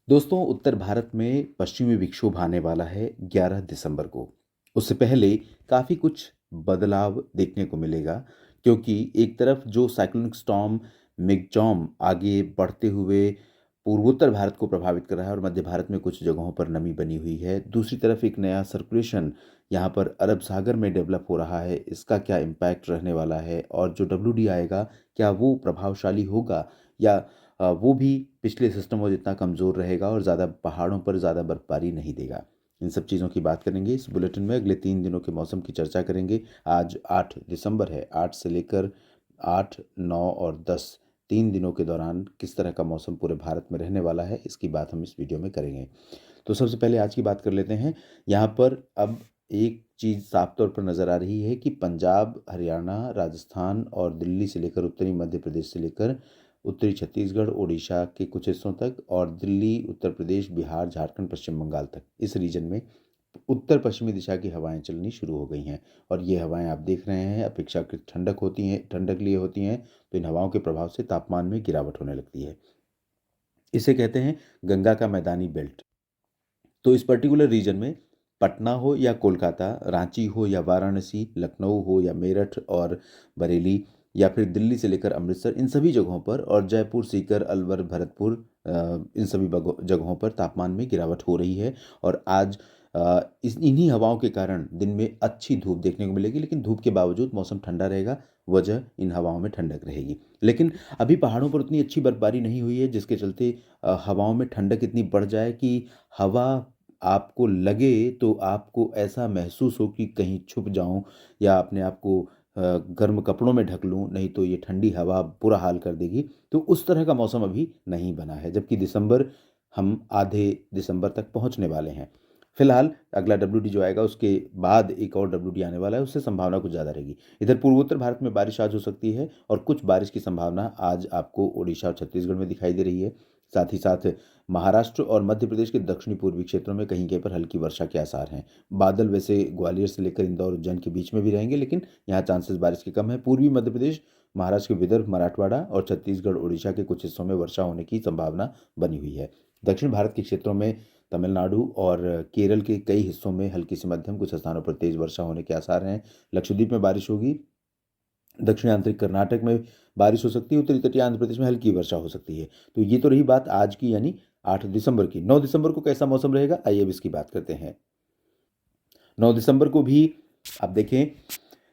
दोस्तों, उत्तर भारत में पश्चिमी विक्षोभ आने वाला है 11 दिसंबर को। उससे पहले काफ़ी कुछ बदलाव देखने को मिलेगा, क्योंकि एक तरफ जो साइक्लोनिक स्टॉर्म मिगजॉम आगे बढ़ते हुए पूर्वोत्तर भारत को प्रभावित कर रहा है और मध्य भारत में कुछ जगहों पर नमी बनी हुई है। दूसरी तरफ एक नया सर्कुलेशन यहाँ पर अरब सागर में डेवलप हो रहा है। इसका क्या इम्पैक्ट रहने वाला है और जो डब्ल्यूडी आएगा, क्या वो प्रभावशाली होगा या वो भी पिछले सिस्टमों जितना कमज़ोर रहेगा और ज़्यादा पहाड़ों पर ज़्यादा बर्फबारी नहीं देगा। इन सब चीज़ों की बात करेंगे इस बुलेटिन में। अगले 3 दिनों के मौसम की चर्चा करेंगे। आज 8 दिसंबर है। 8 से लेकर 8, 9 और 10 3 दिनों के दौरान किस तरह का मौसम पूरे भारत में रहने वाला है, इसकी बात हम इस वीडियो में करेंगे। तो सबसे पहले आज की बात कर लेते हैं। यहाँ पर अब एक चीज़ साफ तौर पर नज़र आ रही है कि पंजाब, हरियाणा, राजस्थान और दिल्ली से लेकर उत्तरी मध्य प्रदेश से लेकर उत्तरी छत्तीसगढ़, ओडिशा के कुछ हिस्सों तक और दिल्ली, उत्तर प्रदेश, बिहार, झारखंड, पश्चिम बंगाल तक इस रीजन में उत्तर पश्चिमी दिशा की हवाएं चलनी शुरू हो गई हैं। और ये हवाएं आप देख रहे हैं अपेक्षाकृत ठंडक होती हैं, ठंडक लिए होती हैं। तो इन हवाओं के प्रभाव से तापमान में गिरावट होने लगती है। इसे कहते हैं गंगा का मैदानी बेल्ट। तो इस पर्टिकुलर रीजन में पटना हो या कोलकाता, रांची हो या वाराणसी, लखनऊ हो या मेरठ और बरेली, या फिर दिल्ली से लेकर अमृतसर, इन सभी जगहों पर और जयपुर, सीकर, अलवर, भरतपुर, इन सभी जगहों पर तापमान में गिरावट हो रही है। और आज इस इन्हीं हवाओं के कारण दिन में अच्छी धूप देखने को मिलेगी, लेकिन धूप के बावजूद मौसम ठंडा रहेगा। वजह इन हवाओं में ठंडक रहेगी। लेकिन अभी पहाड़ों पर उतनी अच्छी बर्फबारी नहीं हुई है, जिसके चलते हवाओं में ठंडक इतनी बढ़ जाए कि हवा आपको लगे तो आपको ऐसा महसूस हो कि कहीं छुप जाऊं या अपने आप को गर्म कपड़ों में ढक लूं, नहीं तो ये ठंडी हवा बुरा हाल कर देगी। तो उस तरह का मौसम अभी नहीं बना है, जबकि दिसंबर, हम आधे दिसंबर तक पहुंचने वाले हैं। फिलहाल अगला डब्ल्यूडी जो आएगा उसके बाद एक और डब्ल्यूडी आने वाला है, उससे संभावना कुछ ज़्यादा रहेगी। इधर पूर्वोत्तर भारत में बारिश आज हो सकती है और कुछ बारिश की संभावना आज आपको ओडिशा और छत्तीसगढ़ में दिखाई दे रही है। साथ ही साथ महाराष्ट्र और मध्य प्रदेश के दक्षिणी पूर्वी क्षेत्रों में कहीं कहीं पर हल्की वर्षा के आसार हैं। बादल वैसे ग्वालियर से लेकर इंदौर, उज्जैन के बीच में भी रहेंगे, लेकिन यहाँ चांसेस बारिश के कम है। पूर्वी मध्य प्रदेश, महाराष्ट्र के विदर्भ, मराठवाड़ा और छत्तीसगढ़, उड़ीसा के कुछ हिस्सों में वर्षा होने की संभावना बनी हुई है। दक्षिण भारत के क्षेत्रों में तमिलनाडु और केरल के कई हिस्सों में हल्की से मध्यम, कुछ स्थानों पर तेज वर्षा होने के आसार हैं। लक्षद्वीप में बारिश होगी। दक्षिण आंतरिक कर्नाटक में बारिश हो सकती है। उत्तरी तटीय आंध्र प्रदेश में हल्की वर्षा हो सकती है। तो ये तो रही बात आज की, यानी 8 दिसंबर की। 9 दिसंबर को कैसा मौसम रहेगा, आइए अब इसकी बात करते हैं। 9 दिसंबर को भी आप देखें,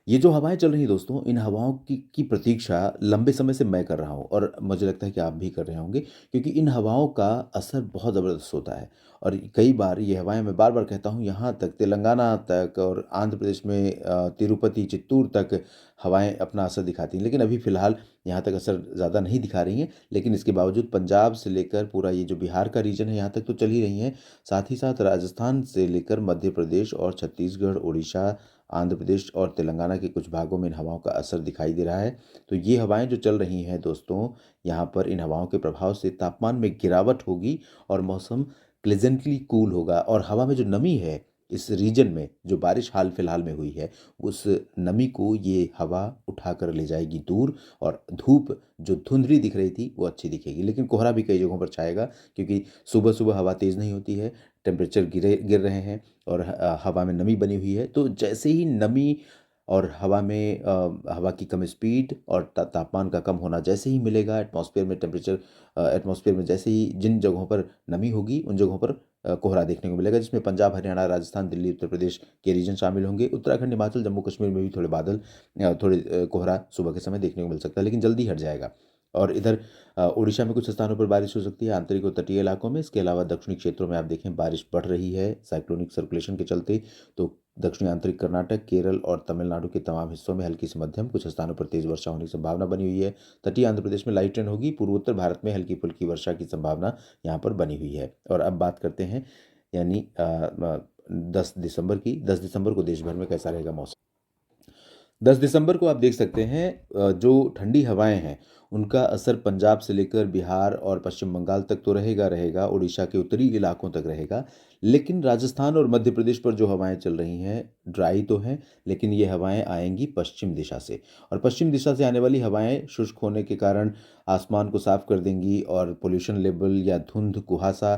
ये जो हवाएं चल रही हैं दोस्तों, इन हवाओं की प्रतीक्षा लंबे समय से मैं कर रहा हूँ और मुझे लगता है कि आप भी कर रहे होंगे, क्योंकि इन हवाओं का असर बहुत ज़बरदस्त होता है। और कई बार ये हवाएं, मैं बार बार कहता हूँ, यहाँ तक तेलंगाना तक और आंध्र प्रदेश में तिरुपति, चित्तूर तक हवाएं अपना असर दिखाती हैं। लेकिन अभी फ़िलहाल यहाँ तक असर ज़्यादा नहीं दिखा रही हैं, लेकिन इसके बावजूद पंजाब से लेकर पूरा ये जो बिहार का रीजन है, यहाँ तक तो चल ही रही हैं। साथ ही साथ राजस्थान से लेकर मध्य प्रदेश और छत्तीसगढ़, उड़ीसा, आंध्र प्रदेश और तेलंगाना के कुछ भागों में इन हवाओं का असर दिखाई दे रहा है। तो ये हवाएं जो चल रही हैं दोस्तों, यहाँ पर इन हवाओं के प्रभाव से तापमान में गिरावट होगी और मौसम प्लेजेंटली कूल होगा। और हवा में जो नमी है इस रीजन में, जो बारिश हाल फिलहाल में हुई है, उस नमी को ये हवा उठा कर ले जाएगी दूर। और धूप जो धुंधली दिख रही थी वो अच्छी दिखेगी, लेकिन कोहरा भी कई जगहों पर छाएगा, क्योंकि सुबह सुबह हवा तेज़ नहीं होती है, टेम्परेचर गिर रहे हैं और हवा में नमी बनी हुई है। तो जैसे ही नमी और हवा में हवा की कम स्पीड और तापमान का कम होना जैसे ही मिलेगा, एटमॉस्फेयर में टेम्परेचर, एटमॉस्फेयर में जैसे ही जिन जगहों पर नमी होगी उन जगहों पर कोहरा देखने को मिलेगा, जिसमें पंजाब, हरियाणा, राजस्थान, दिल्ली, उत्तर प्रदेश के रीजन शामिल होंगे। उत्तराखंड, हिमाचल, जम्मू कश्मीर में भी थोड़े बादल, थोड़े कोहरा सुबह के समय देखने को मिल सकता है, लेकिन जल्दी हट जाएगा। और इधर उड़ीसा में कुछ स्थानों पर बारिश हो सकती है, आंतरिक और तटीय इलाकों में। इसके अलावा दक्षिणी क्षेत्रों में आप देखें बारिश बढ़ रही है साइक्लोनिक सर्कुलेशन के चलते। तो दक्षिणी आंतरिक कर्नाटक, केरल और तमिलनाडु के तमाम हिस्सों में हल्की से मध्यम, कुछ स्थानों पर तेज वर्षा होने की संभावना बनी हुई है। तटीय आंध्र प्रदेश में लाइट रेन होगी। पूर्वोत्तर भारत में हल्की फुल्की वर्षा की संभावना यहाँ पर बनी हुई है। और अब बात करते हैं, यानी 10 दिसंबर की। 10 दिसंबर को देश भर में कैसा रहेगा मौसम। 10 दिसंबर को आप देख सकते हैं जो ठंडी हवाएँ हैं, उनका असर पंजाब से लेकर बिहार और पश्चिम बंगाल तक तो रहेगा, उड़ीसा के उत्तरी इलाकों तक रहेगा। लेकिन राजस्थान और मध्य प्रदेश पर जो हवाएँ चल रही हैं, ड्राई तो हैं, लेकिन ये हवाएँ आएँगी पश्चिम दिशा से और पश्चिम दिशा से आने वाली हवाएँ शुष्क होने के कारण आसमान को साफ कर देंगी और पॉल्यूशन लेवल या धुंध, कुहासा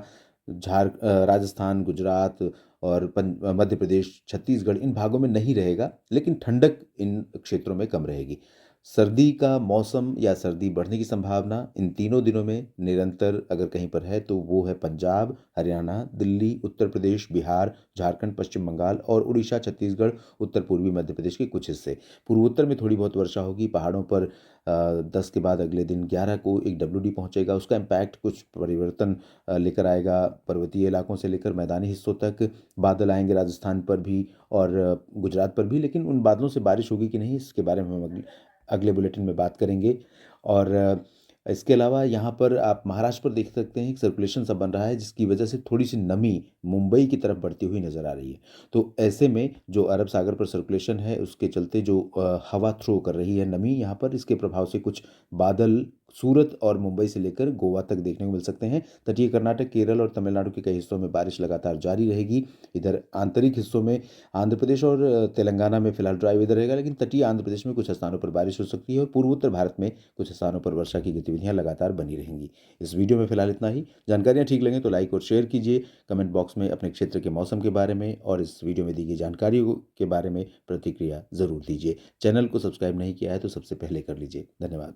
राजस्थान, गुजरात और मध्य प्रदेश, छत्तीसगढ़ इन भागों में नहीं रहेगा, लेकिन ठंडक इन क्षेत्रों में कम रहेगी। सर्दी का मौसम या सर्दी बढ़ने की संभावना इन तीनों दिनों में निरंतर अगर कहीं पर है तो वो है पंजाब, हरियाणा, दिल्ली, उत्तर प्रदेश, बिहार, झारखंड, पश्चिम बंगाल और उड़ीसा, छत्तीसगढ़, उत्तर पूर्वी मध्य प्रदेश के कुछ हिस्से। पूर्वोत्तर में थोड़ी बहुत वर्षा होगी, पहाड़ों पर 10 के बाद अगले दिन 11 को एक डब्ल्यूडी पहुंचेगा, उसका इम्पैक्ट कुछ परिवर्तन लेकर आएगा पर्वतीय इलाकों से लेकर मैदानी हिस्सों तक। बादल आएंगे राजस्थान पर भी और गुजरात पर भी, लेकिन उन बादलों से बारिश होगी कि नहीं इसके बारे में हम अगले बुलेटिन में बात करेंगे। और इसके अलावा यहाँ पर आप महाराष्ट्र पर देख सकते हैं एक सर्कुलेशन सा बन रहा है जिसकी वजह से थोड़ी सी नमी मुंबई की तरफ बढ़ती हुई नज़र आ रही है। तो ऐसे में जो अरब सागर पर सर्कुलेशन है उसके चलते जो हवा थ्रो कर रही है नमी यहाँ पर, इसके प्रभाव से कुछ बादल सूरत और मुंबई से लेकर गोवा तक देखने को मिल सकते हैं। तटीय कर्नाटक, केरल और तमिलनाडु के कई हिस्सों में बारिश लगातार जारी रहेगी। इधर आंतरिक हिस्सों में आंध्र प्रदेश और तेलंगाना में फिलहाल ड्राई वेदर रहेगा, लेकिन तटीय आंध्र प्रदेश में कुछ स्थानों पर बारिश हो सकती है और पूर्वोत्तर भारत में कुछ स्थानों पर वर्षा की गतिविधियां लगातार बनी रहेंगी। इस वीडियो में फिलहाल इतना ही। जानकारियां ठीक लगे तो लाइक और शेयर कीजिए। कमेंट बॉक्स में अपने क्षेत्र के मौसम के बारे में और इस वीडियो में दी गई जानकारियों के बारे में प्रतिक्रिया ज़रूर दीजिए। चैनल को सब्सक्राइब नहीं किया है तो सबसे पहले कर लीजिए। धन्यवाद।